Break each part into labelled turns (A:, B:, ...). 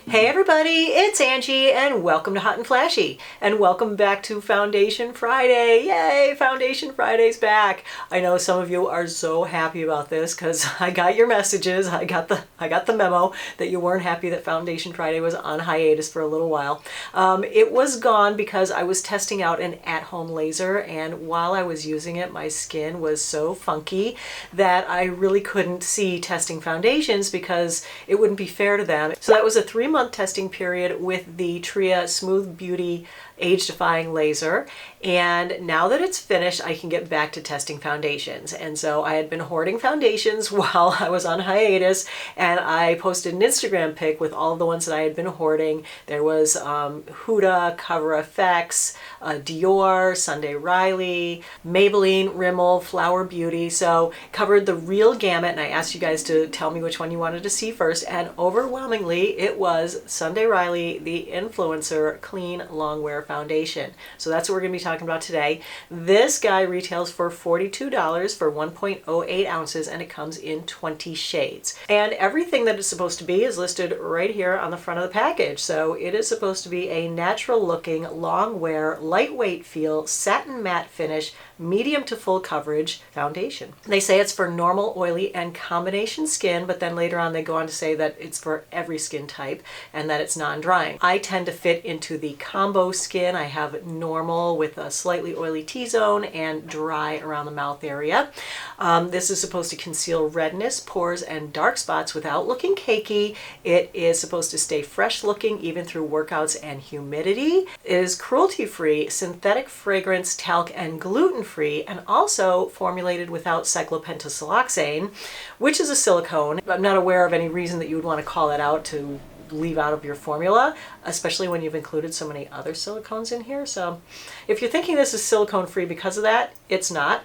A: Hey everybody, it's Angie and welcome to Hot and Flashy and welcome back to Foundation Friday. Yay, Foundation Friday's back. I know some of you are so happy about this because I got your messages. I got the memo that you weren't happy that Foundation Friday was on hiatus for a little while. It was gone because I was testing out an at-home laser, and while I was using it, my skin was so funky that I really couldn't see testing foundations because it wouldn't be fair to them. So that was a 3-month testing period with the Tria Smooth Beauty age-defying laser, and now that it's finished I can get back to testing foundations. And so I had been hoarding foundations while I was on hiatus, and I posted an Instagram pic with all of the ones that I had been hoarding. There was Huda, Cover FX, Dior, Sunday Riley, Maybelline, Rimmel, Flower Beauty. So covered the real gamut, and I asked you guys to tell me which one you wanted to see first, and overwhelmingly it was Sunday Riley, the Influencer Clean Longwear Foundation. So that's what we're going to be talking about today. This guy retails for $42 for 1.08 ounces, and it comes in 20 shades. And everything that it's supposed to be is listed right here on the front of the package. So it is supposed to be a natural looking, long wear, lightweight feel, satin matte finish, medium to full coverage foundation. They say it's for normal, oily, and combination skin, but then later on they go on to say that it's for every skin type and that it's non-drying. I tend to fit into the combo skin. I have normal with a slightly oily T-zone and dry around the mouth area. This is supposed to conceal redness, pores, and dark spots without looking cakey. It is supposed to stay fresh looking even through workouts and humidity. It is cruelty-free, synthetic fragrance, talc, and gluten-free, and also formulated without cyclopentasiloxane, which is a silicone. I'm not aware of any reason that you would want to call that out to leave out of your formula, especially when you've included so many other silicones in here. So if you're thinking this is silicone free because of that, it's not.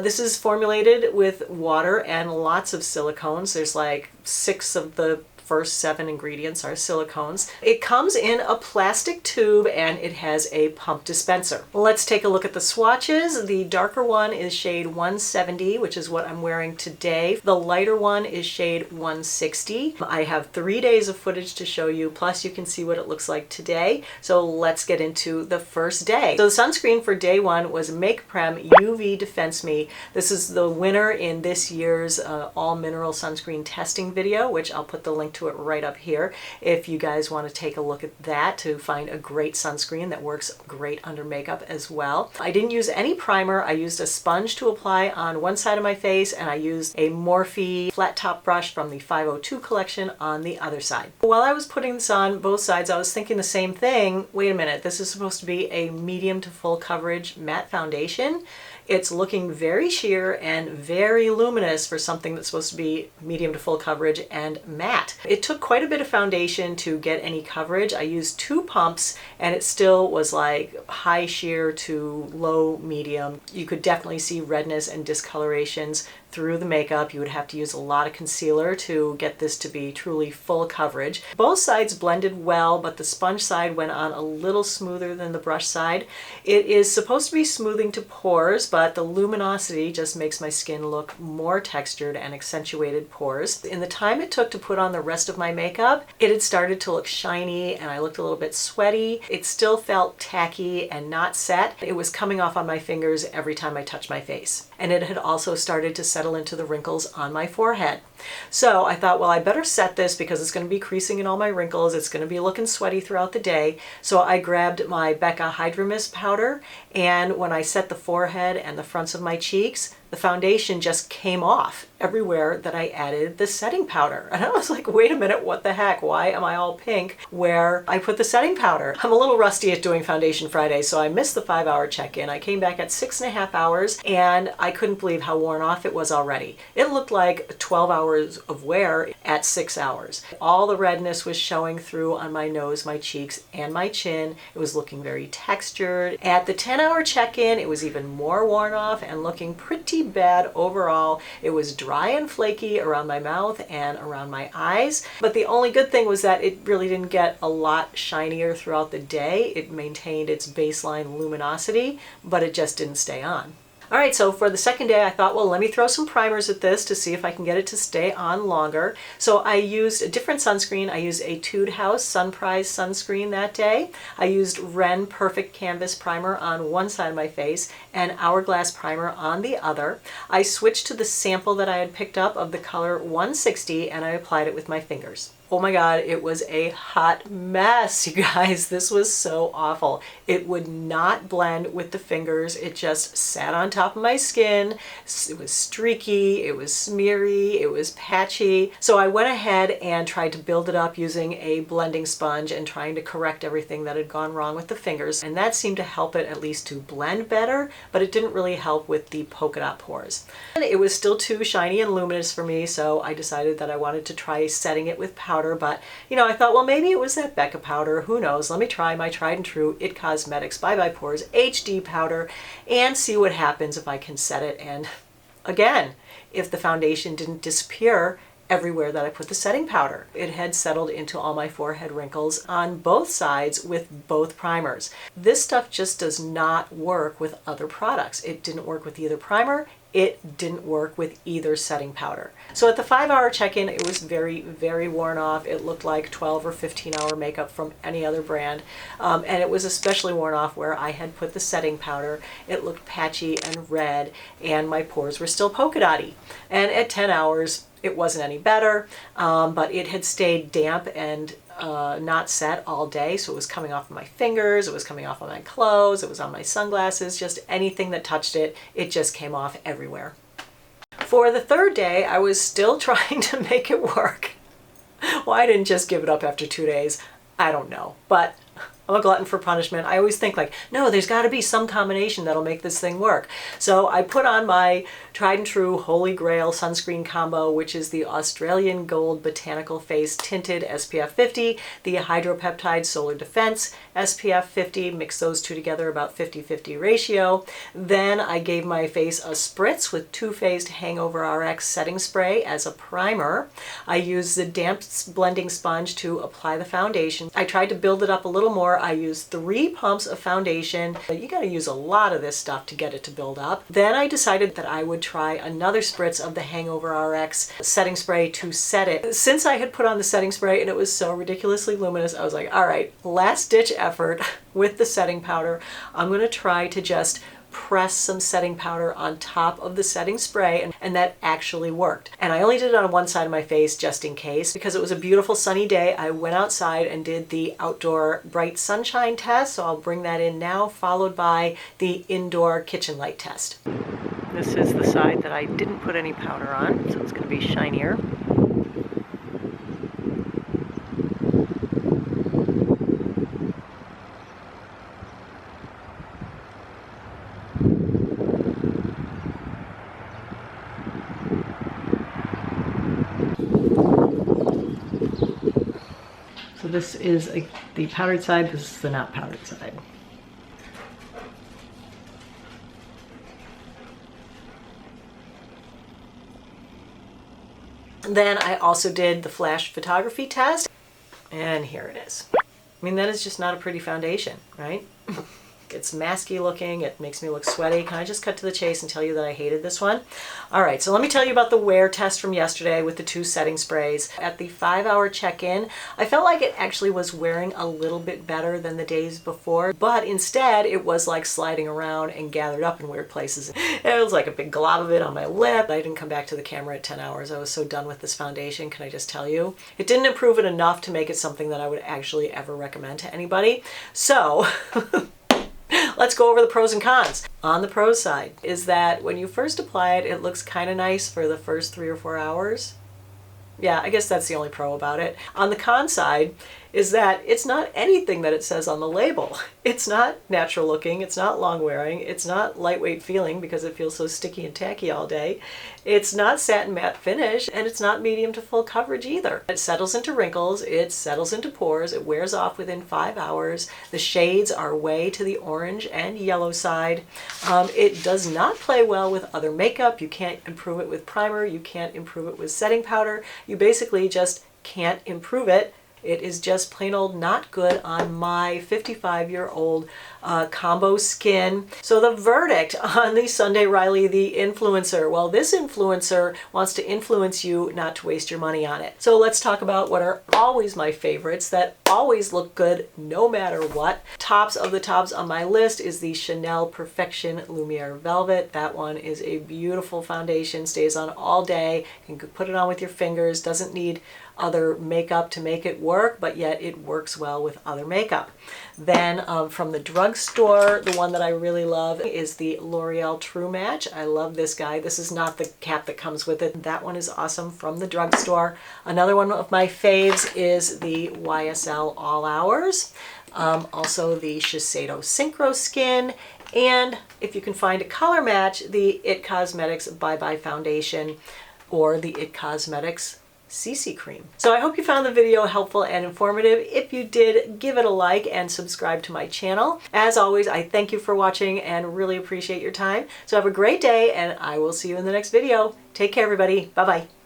A: This is formulated with water and lots of silicones. There's like 6 of the first 7 ingredients are silicones. It comes in a plastic tube and it has a pump dispenser. Let's take a look at the swatches. The darker one is shade 170, which is what I'm wearing today. The lighter one is shade 160. I have 3 days of footage to show you, plus you can see what it looks like today. So let's get into the first day. So the sunscreen for day 1 was Make Prem UV Defense Me. This is the winner in this year's all mineral sunscreen testing video, which I'll put the link to it right up here if you guys want to take a look at that to find a great sunscreen that works great under makeup as well. I didn't use any primer. I used a sponge to apply on one side of my face, and I used a Morphe flat top brush from the 502 collection on the other side. While I was putting this on both sides, I was thinking the same thing. Wait a minute, this is supposed to be a medium to full coverage matte foundation. It's looking very sheer and very luminous for something that's supposed to be medium to full coverage and matte. It took quite a bit of foundation to get any coverage. I used 2 pumps and it still was like high sheer to low medium. You could definitely see redness and discolorations through the makeup. You would have to use a lot of concealer to get this to be truly full coverage. Both sides blended well, but the sponge side went on a little smoother than the brush side. It is supposed to be smoothing to pores, but the luminosity just makes my skin look more textured and accentuated pores. In the time it took to put on the rest of my makeup, it had started to look shiny and I looked a little bit sweaty. It still felt tacky and not set. It was coming off on my fingers every time I touched my face. And it had also started to settle into the wrinkles on my forehead. So I thought, well, I better set this because it's going to be creasing in all my wrinkles. It's going to be looking sweaty throughout the day. So I grabbed my Becca Hydra Mist powder, and when I set the forehead and the fronts of my cheeks, the foundation just came off everywhere that I added the setting powder. And I was like, wait a minute, what the heck? Why am I all pink where I put the setting powder? I'm a little rusty at doing Foundation Friday, so I missed the 5-hour check-in. I came back at 6.5 hours and I couldn't believe how worn off it was already. It looked like 12 hours of wear at 6 hours. All the redness was showing through on my nose, my cheeks, and my chin. It was looking very textured. At the 10-hour check-in, it was even more worn off and looking pretty bad overall. It was dry and flaky around my mouth and around my eyes, but the only good thing was that it really didn't get a lot shinier throughout the day. It maintained its baseline luminosity, but it just didn't stay on. All right, so for the second day, I thought, well, let me throw some primers at this to see if I can get it to stay on longer. So I used a different sunscreen. I used a Tude House Sunprise sunscreen that day. I used Ren Perfect Canvas Primer on one side of my face and Hourglass Primer on the other. I switched to the sample that I had picked up of the color 160 and I applied it with my fingers. Oh my God, it was a hot mess, you guys. This was so awful. It would not blend with the fingers. It just sat on top of my skin. It was streaky, it was smeary, it was patchy. So I went ahead and tried to build it up using a blending sponge and trying to correct everything that had gone wrong with the fingers. And that seemed to help it at least to blend better, but it didn't really help with the polka dot pores. And it was still too shiny and luminous for me, so I decided that I wanted to try setting it with powder. But I thought, well, maybe it was that Becca powder, who knows. Let me try my tried and true It Cosmetics Bye Bye Pores HD powder and see what happens if I can set it. And again, if the foundation didn't disappear everywhere that I put the setting powder. It had settled into all my forehead wrinkles on both sides with both primers. This stuff just does not work with other products. It didn't work with either primer. It didn't work with either setting powder. So at the 5-hour check-in, it was very, very worn off. It looked like 12 or 15-hour makeup from any other brand. And it was especially worn off where I had put the setting powder. It looked patchy and red, and my pores were still polka dotty. And at 10 hours, it wasn't any better, but it had stayed damp and not set all day, so it was coming off of my fingers, it was coming off of my clothes, it was on my sunglasses, just anything that touched it, it just came off everywhere. For the third day, I was still trying to make it work. Why I didn't just give it up after 2 days, I don't know, but I'm a glutton for punishment. I always think like, no, there's got to be some combination that'll make this thing work. So I put on my tried and true Holy Grail sunscreen combo, which is the Australian Gold Botanical Face Tinted SPF 50, the Hydropeptide Solar Defense SPF 50, mix those two together about 50-50 ratio. Then I gave my face a spritz with Too Faced Hangover RX setting spray as a primer. I used the damp blending sponge to apply the foundation. I tried to build it up a little more. I used 3 pumps of foundation. You got to use a lot of this stuff to get it to build up. Then I decided that I would try another spritz of the Hangover RX setting spray to set it. Since I had put on the setting spray and it was so ridiculously luminous, I was like, all right, last ditch effort with the setting powder. I'm going to try to just press some setting powder on top of the setting spray, and that actually worked. And I only did it on one side of my face just in case, because it was a beautiful sunny day. I went outside and did the outdoor bright sunshine test, so I'll bring that in now, followed by the indoor kitchen light test. This is the side that I didn't put any powder on, so it's going to be shinier. So this is the powdered side, this is the not powdered side. Then I also did the flash photography test, and here it is. I mean, that is just not a pretty foundation, right? It's masky looking, it makes me look sweaty. Can I just cut to the chase and tell you that I hated this one? All right, so let me tell you about the wear test from yesterday with the 2 setting sprays. At the 5-hour check-in, I felt like it actually was wearing a little bit better than the days before, but instead it was like sliding around and gathered up in weird places. It was like a big glob of it on my lip. I didn't come back to the camera at 10 hours. I was so done with this foundation, can I just tell you? It didn't improve it enough to make it something that I would actually ever recommend to anybody. So let's go over the pros and cons. On the pros side is that when you first apply it, it looks kind of nice for the first 3 or 4 hours. Yeah, I guess that's the only pro about it. On the con side is that it's not anything that it says on the label. It's not natural looking, it's not long wearing, it's not lightweight feeling because it feels so sticky and tacky all day. It's not satin matte finish, and it's not medium to full coverage either. It settles into wrinkles, it settles into pores, it wears off within 5 hours. The shades are way to the orange and yellow side. It does not play well with other makeup. You can't improve it with primer, you can't improve it with setting powder. You basically just can't improve it It is just plain old not good on my 55-year-old combo skin. So the verdict on the Sunday Riley the influencer. Well, this influencer wants to influence you not to waste your money on it. So let's talk about what are always my favorites that always look good no matter what. Tops of the tops on my list is the Chanel Perfection Lumiere Velvet. That one is a beautiful foundation, stays on all day. You can put it on with your fingers, doesn't need other makeup to make it work, but yet it works well with other makeup. Then from the drugstore, the one that I really love is the L'Oreal True Match. I love this guy. This is not the cap that comes with it. That one is awesome from the drugstore. Another one of my faves is the YSL All Hours. Also the Shiseido Synchro Skin. And if you can find a color match, the IT Cosmetics Bye Bye Foundation or the IT Cosmetics CC Cream. So I hope you found the video helpful and informative. If you did, give it a like and subscribe to my channel. As always, I thank you for watching and really appreciate your time. So have a great day and I will see you in the next video. Take care, everybody. Bye-bye.